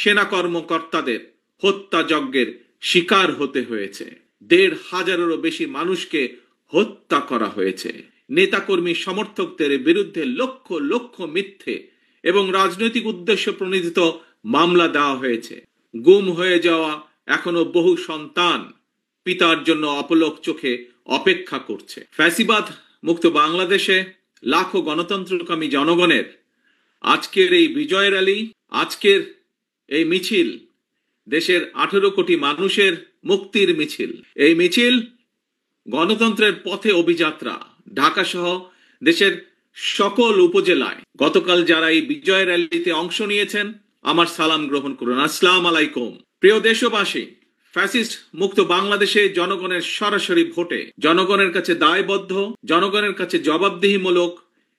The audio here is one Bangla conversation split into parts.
সেনা কর্মকর্তাদের হত্যাযজ্ঞের শিকার হতে হয়েছে। ১৫০০-এরও বেশি মানুষকে হত্যা করা হয়েছে। নেতাকর্মী সমর্থকদের বিরুদ্ধে লক্ষ লক্ষ মিথ্যে এবং রাজনৈতিক উদ্দেশ্য প্রণোদিত মামলা দেওয়া হয়েছে। গুম হয়ে যাওয়া এখনো বহু সন্তান পিতার জন্য অপলক চোখে অপেক্ষা করছে। ফ্যাসিবাদ মুক্ত বাংলাদেশে লাখো গণতন্ত্রকামী জনগণের আজকের এই বিজয় র্যালি, আজকের এই মিছিল দেশের 18 কোটি মানুষের মুক্তির মিছিল। এই মিছিল গণতন্ত্রের পথে অভিযাত্রা। ঢাকা সহ দেশের সকল উপজেলায় গতকাল যারা এই বিজয় র্যালিতে অংশ নিয়েছেন, আমার সালাম গ্রহণ করুন। আসসালামু আলাইকুম। প্রিয় দেশবাসী, ফ্যাসিস্ট মুক্ত বাংলাদেশে জনগণের সরাসরি ভোটে জনগণের কাছে দায়বদ্ধ, জনগণের কাছে জবাবদিহিমূলক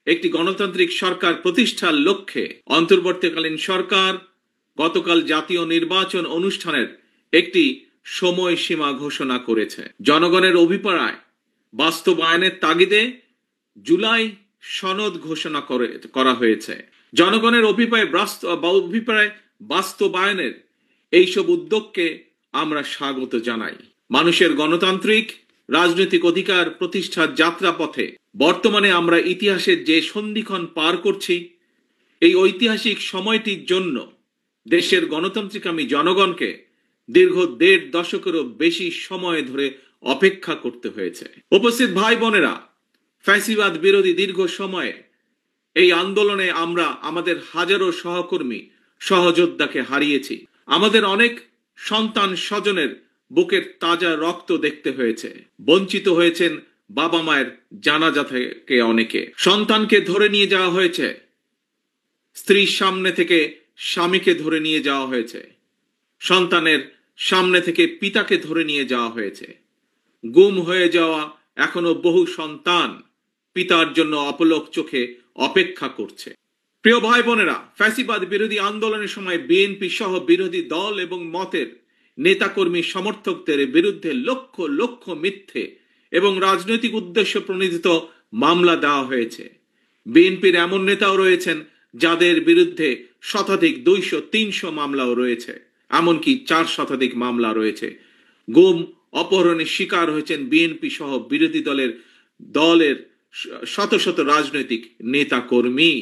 একটি গণতান্ত্রিক সরকার প্রতিষ্ঠার লক্ষ্যে অন্তর্বর্তীকালীন সরকার গতকাল জাতীয় নির্বাচন অনুষ্ঠানের একটি সময়সীমা ঘোষণা করেছে। জনগণের অভিপ্রায় বাস্তবায়নের তাগিদে জুলাই সনদ ঘোষণা করা হয়েছে। জনগণের অভিপ্রায় বাস্তবায়নের এইসব উদ্যোগকে আমরা স্বাগত জানাই। মানুষের গণতান্ত্রিক রাজনৈতিক অধিকার প্রতিষ্ঠার যাত্রাপথে বর্তমানে আমরা ইতিহাসের যে সন্ধিক্ষণ পার করছি, এই ঐতিহাসিক সময়টির জন্য দেশের গণতান্ত্রিকামী জনগণকে দীর্ঘ 1.5 দশকেরও বেশি সময় ধরে অপেক্ষা করতে হয়েছে। উপস্থিত ভাই বোনেরা, ফ্যাসিবাদ বিরোধী দীর্ঘ সময়ে এই আন্দোলনে আমরা আমাদের হাজারো সহকর্মী সহযোদ্ধাকে হারিয়েছি। আমাদের অনেক সন্তান স্বজনের বুকের তাজা রক্ত দেখতে হয়েছে। বঞ্চিত হয়েছেন বাবা মায়ের জানাজা থেকে অনেকে। সন্তানকে ধরে নিয়ে যাওয়া হয়েছে, স্ত্রীর সামনে থেকে স্বামীকে ধরে নিয়ে যাওয়া হয়েছে, সন্তানের সামনে থেকে পিতাকে ধরে নিয়ে যাওয়া হয়েছে। গুম হয়ে যাওয়া এখনো বহু সন্তান পিতার জন্য অপলক চোখে অপেক্ষা করছে। প্রিয় ভাই বোনেরা, ফ্যাসিবাদ বিরোধী আন্দোলনের সময় বিএনপি সহ বিরোধী দল এবং মতের নেতাকর্মী সমর্থকদের বিরুদ্ধে লক্ষ লক্ষ মিথ্যে এবং রাজনৈতিক উদ্দেশ্য প্রণোদিত মামলা দেওয়া হয়েছে। বিএনপির এমন নেতাও রয়েছেন যাদের বিরুদ্ধে শতাধিক 200-300 মামলাও রয়েছে, এমনকি 4 শতাধিক মামলা রয়েছে। গুম অপহরণের শিকার হয়েছেন বিএনপি সহ বিরোধী দলের শত শত রাজনৈতিক নেতা কর্মী।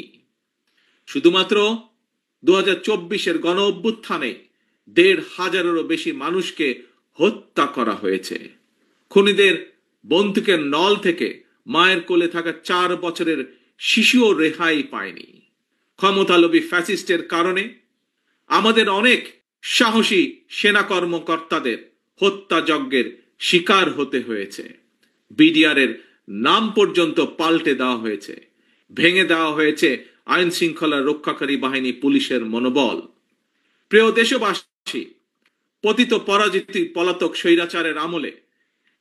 শুধুমাত্র 2024-এর গণ অভ্যুত্থানে 1,500-এরও বেশি মানুষকে হত্যা করা হয়েছে। খুনিদের বন্দুকের নল থেকে মায়ের কোলে থাকা 4 বছরের শিশুও রেহাই পায়নি। ক্ষমতালোভী ফ্যাসিস্টের কারণে আমাদের অনেক সাহসী সেনা কর্মকর্তাদের হত্যাযজ্ঞের শিকার হতে হয়েছে। বিডিআরের নাম পর্যন্ত পাল্টে দেওয়া হয়েছে, ভেঙে দেওয়া হয়েছে আইন শৃঙ্খলা রক্ষাকারী বাহিনী পুলিশের মনোবল। প্রিয় দেশবাসী, পতিত পরাজিত পলাতক স্বৈরাচারের আমলে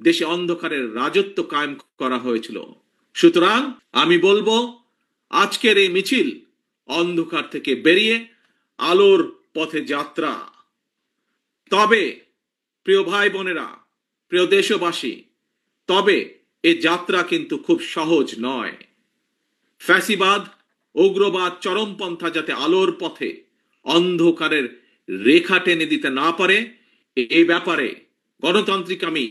দেশে অন্ধকারের রাজত্ব কায়েম করা হয়েছিল। সুতরাং আমি বলবো, আজকের এই মিছিল অন্ধকার থেকে বেরিয়ে আলোর পথে যাত্রা। তবে প্রিয় ভাই বোনেরা, প্রিয় দেশবাসী, তবে এই যাত্রা কিন্তু খুব সহজ নয়। ফ্যাসিবাদ, উগ্রবাদ, চরমপন্থা যাতে আলোর পথে অন্ধকারের রেখা টেনে দিতে না পারে, এই ব্যাপারে গণতান্ত্রিকামী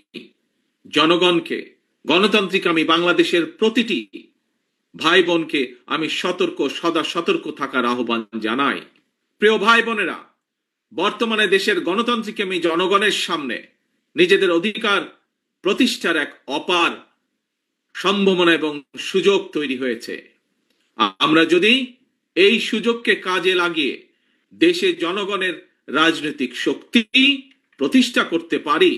জনগণকে, গণতান্ত্রিকামী বাংলাদেশের প্রতিটি ভাই বোনকে আমি সদা সতর্ক থাকার আহ্বান জানাই। প্রিয় ভাই বোনেরা, বর্তমানে দেশের গণতান্ত্রিকামী জনগণের সামনে নিজেদের অধিকার প্রতিষ্ঠার এক অপার সম্ভাবনা এবং সুযোগ তৈরি হয়েছে। আমরা যদি এই সুযোগকে কাজে লাগিয়ে দেশে জনগণের রাজনৈতিক শক্তি প্রতিষ্ঠা করতে পারি,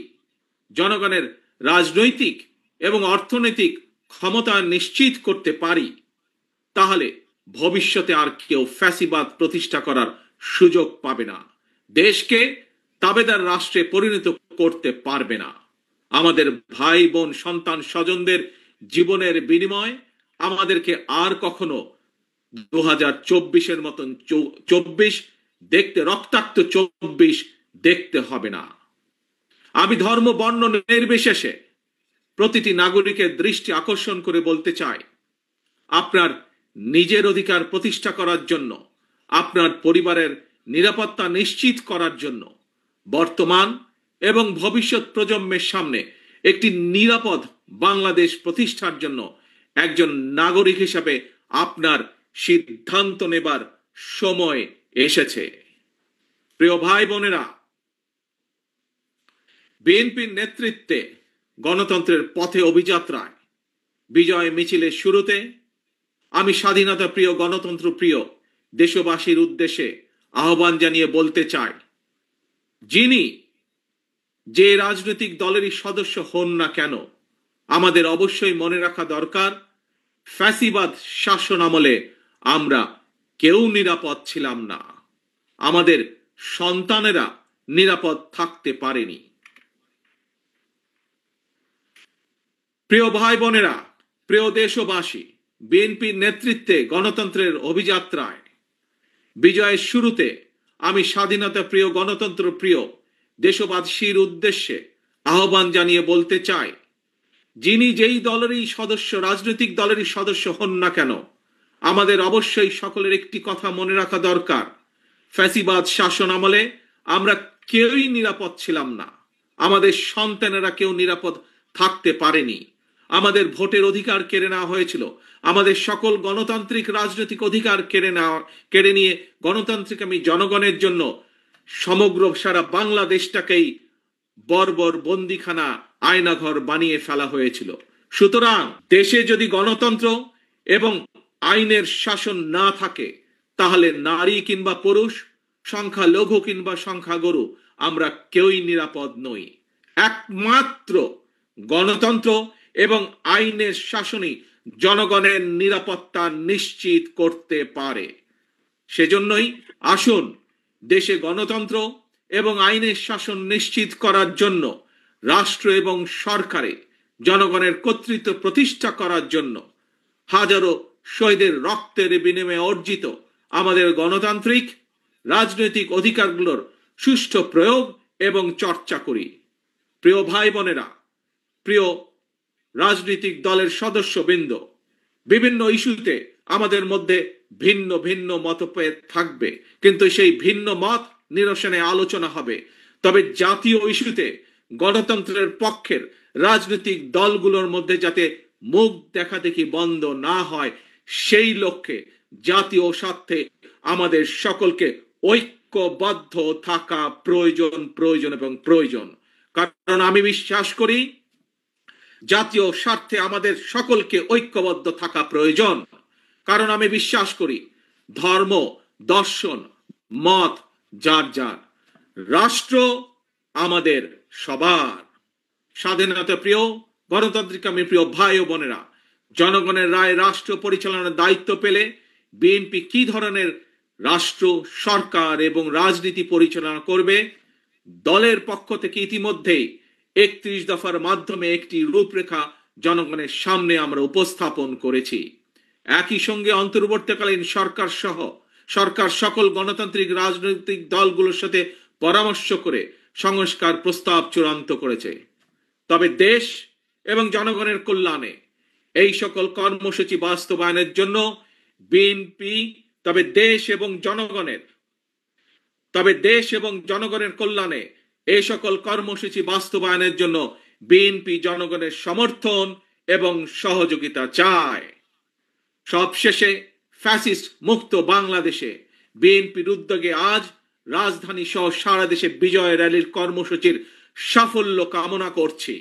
জনগণের রাজনৈতিক এবং অর্থনৈতিক ক্ষমতা নিশ্চিত করতে পারি, তাহলে ভবিষ্যতে আর কেউ ফ্যাসিবাদ প্রতিষ্ঠা করার সুযোগ পাবে না, দেশকে তাবেদার রাষ্ট্রে পরিণত করতে পারবে না। আমাদের ভাই বোন সন্তান স্বজনদের জীবনের বিনিময় আমাদেরকে আর কখনো 2024-এর মতন 24 দেখতে, রক্তাক্ত 24 দেখতে হবে না। আমি ধর্ম বর্ণ নির্বিশেষে প্রতিটি নাগরিকের দৃষ্টি আকর্ষণ করে বলতে চাই, আপনার নিজের অধিকার প্রতিষ্ঠা করার জন্য আপনার পরিবারের নিরাপত্তা নিশ্চিত করার জন্য বর্তমান এবং ভবিষ্যৎ প্রজন্মের সামনে একটি নিরাপদ বাংলাদেশ প্রতিষ্ঠার জন্য একজন নাগরিক হিসাবে আপনার সিদ্ধান্ত নেবার সময় এসেছে। প্রিয় ভাই বোনেরা, বিএনপির নেতৃত্বে গণতন্ত্রের পথে অভিযাত্রায় বিজয় মিছিলের শুরুতে আমি স্বাধীনতা প্রিয়, গণতন্ত্র প্রিয় দেশবাসীর উদ্দেশ্যে আহ্বান জানিয়ে বলতে চাই, যিনি যে রাজনৈতিক দলেরই সদস্য হন না কেন, আমাদের অবশ্যই মনে রাখা দরকার, ফ্যাসিবাদ শাসন আমলে আমরা কেউ নিরাপদ ছিলাম না, আমাদের সন্তানেরা নিরাপদ থাকতে পারেনি। প্রিয় ভাই বোনেরা, প্রিয় দেশবাসী, বিএনপির নেতৃত্বে গণতন্ত্রের অভিযাত্রায় বিজয়ের শুরুতে আমি স্বাধীনতা প্রিয়, গণতন্ত্র প্রিয় দেশবাসীর উদ্দেশ্যে আহ্বান জানিয়ে বলতে চাই, যিনি যেই দলেরই সদস্য, রাজনৈতিক দলেরই সদস্য হন না কেন, আমাদের অবশ্যই সকলের একটি কথা মনে রাখা দরকার, ফ্যাসিবাদ শাসন আমলে আমরা কেউই নিরাপদ ছিলাম না, আমাদের সন্তানেরা কেউ নিরাপদ থাকতে পারেনি, আমাদের ভোটের অধিকার কেড়ে নেওয়া হয়েছিল, আমাদের সকল গণতান্ত্রিক রাজনৈতিক অধিকার কেড়ে নিয়ে গণতান্ত্রিক আমি জনগণের জন্য সমগ্র সারা বাংলাদেশটাকেই বর্বর বন্দিখানা, আয়নাঘর বানিয়ে ফেলা হয়েছিল। সুতরাং দেশে যদি গণতন্ত্র এবং আইনের শাসন না থাকে, তাহলে নারী কিংবা পুরুষ, সংখ্যালঘু কিংবা সংখ্যাগুরু, আমরা কেউই নিরাপদ নই। একমাত্র গণতন্ত্র এবং আইনের শাসনই জনগণের নিরাপত্তা নিশ্চিত করতে পারে। সেজন্যই আসুন দেশে গণতন্ত্র এবং আইনের শাসন নিশ্চিত করার জন্য রাষ্ট্র এবং সরকারে জনগণের কর্তৃত্ব প্রতিষ্ঠা করার জন্য হাজারো শহীদের রক্তের বিনিময়ে অর্জিত আমাদের গণতান্ত্রিক রাজনৈতিক অধিকারগুলোর সুষ্ঠু প্রয়োগ এবং চর্চা করি। প্রিয় ভাই বোনেরা, প্রিয় রাজনৈতিক দলের সদস্যবৃন্দ, বিভিন্ন ইস্যুতে আমাদের মধ্যে ভিন্ন ভিন্ন মতভেদ থাকবে, কিন্তু সেই ভিন্ন মত নিরসনে আলোচনা হবে। তবে জাতীয় ইস্যুতে গণতন্ত্রের পক্ষের রাজনৈতিক দলগুলোর মধ্যে যাতে মুখ দেখাদেখি বন্ধ না হয়, সেই লক্ষ্যে জাতীয় স্বার্থে আমাদের সকলকে ঐক্যবদ্ধ থাকা প্রয়োজন প্রয়োজন এবং প্রয়োজন। কারণ আমি বিশ্বাস করি জাতীয় স্বার্থে আমাদের সকলকে ঐক্যবদ্ধ থাকা প্রয়োজন। কারণ আমি বিশ্বাস করি ধর্ম, দর্শন, মত যার যার, রাষ্ট্র আমাদের সবার। স্বাধীনতা প্রিয়, গণতান্ত্রিক আমি প্রিয় ভাই ও বোনেরা, জনগণের রায় রাষ্ট্র পরিচালনার দায়িত্ব পেলে বিএনপি কি ধরনের রাষ্ট্র, সরকার এবং রাজনীতি পরিচালনা করবে, দলের পক্ষ থেকে ইতিমধ্যেই 31 দফার মাধ্যমে একটি রূপরেখা জনগণের সামনে আমরা উপস্থাপন করেছি। একই সঙ্গে অন্তর্বর্তীকালীন সরকার সকল গণতান্ত্রিক রাজনৈতিক দলগুলোর সাথে পরামর্শ করে সংস্কার প্রস্তাব চূড়ান্ত করেছে। তবে দেশ এবং জনগণের কল্যাণে এই সকল কর্মসূচি বাস্তবায়নের জন্য বিএনপি দেশ এবং জনগণের কল্যাণে এই সকল কর্মসূচি বাস্তবায়নের জন্য বিএনপি জনগণের সমর্থন এবং সহযোগিতা চায়। সবশেষে ফ্যাসিস্ট মুক্ত বাংলাদেশে বিএনপির উদ্যোগে আজ রাজধানী সহ সারা দেশে বিজয় র্যালির কর্মসূচির সাফল্য কামনা করছি।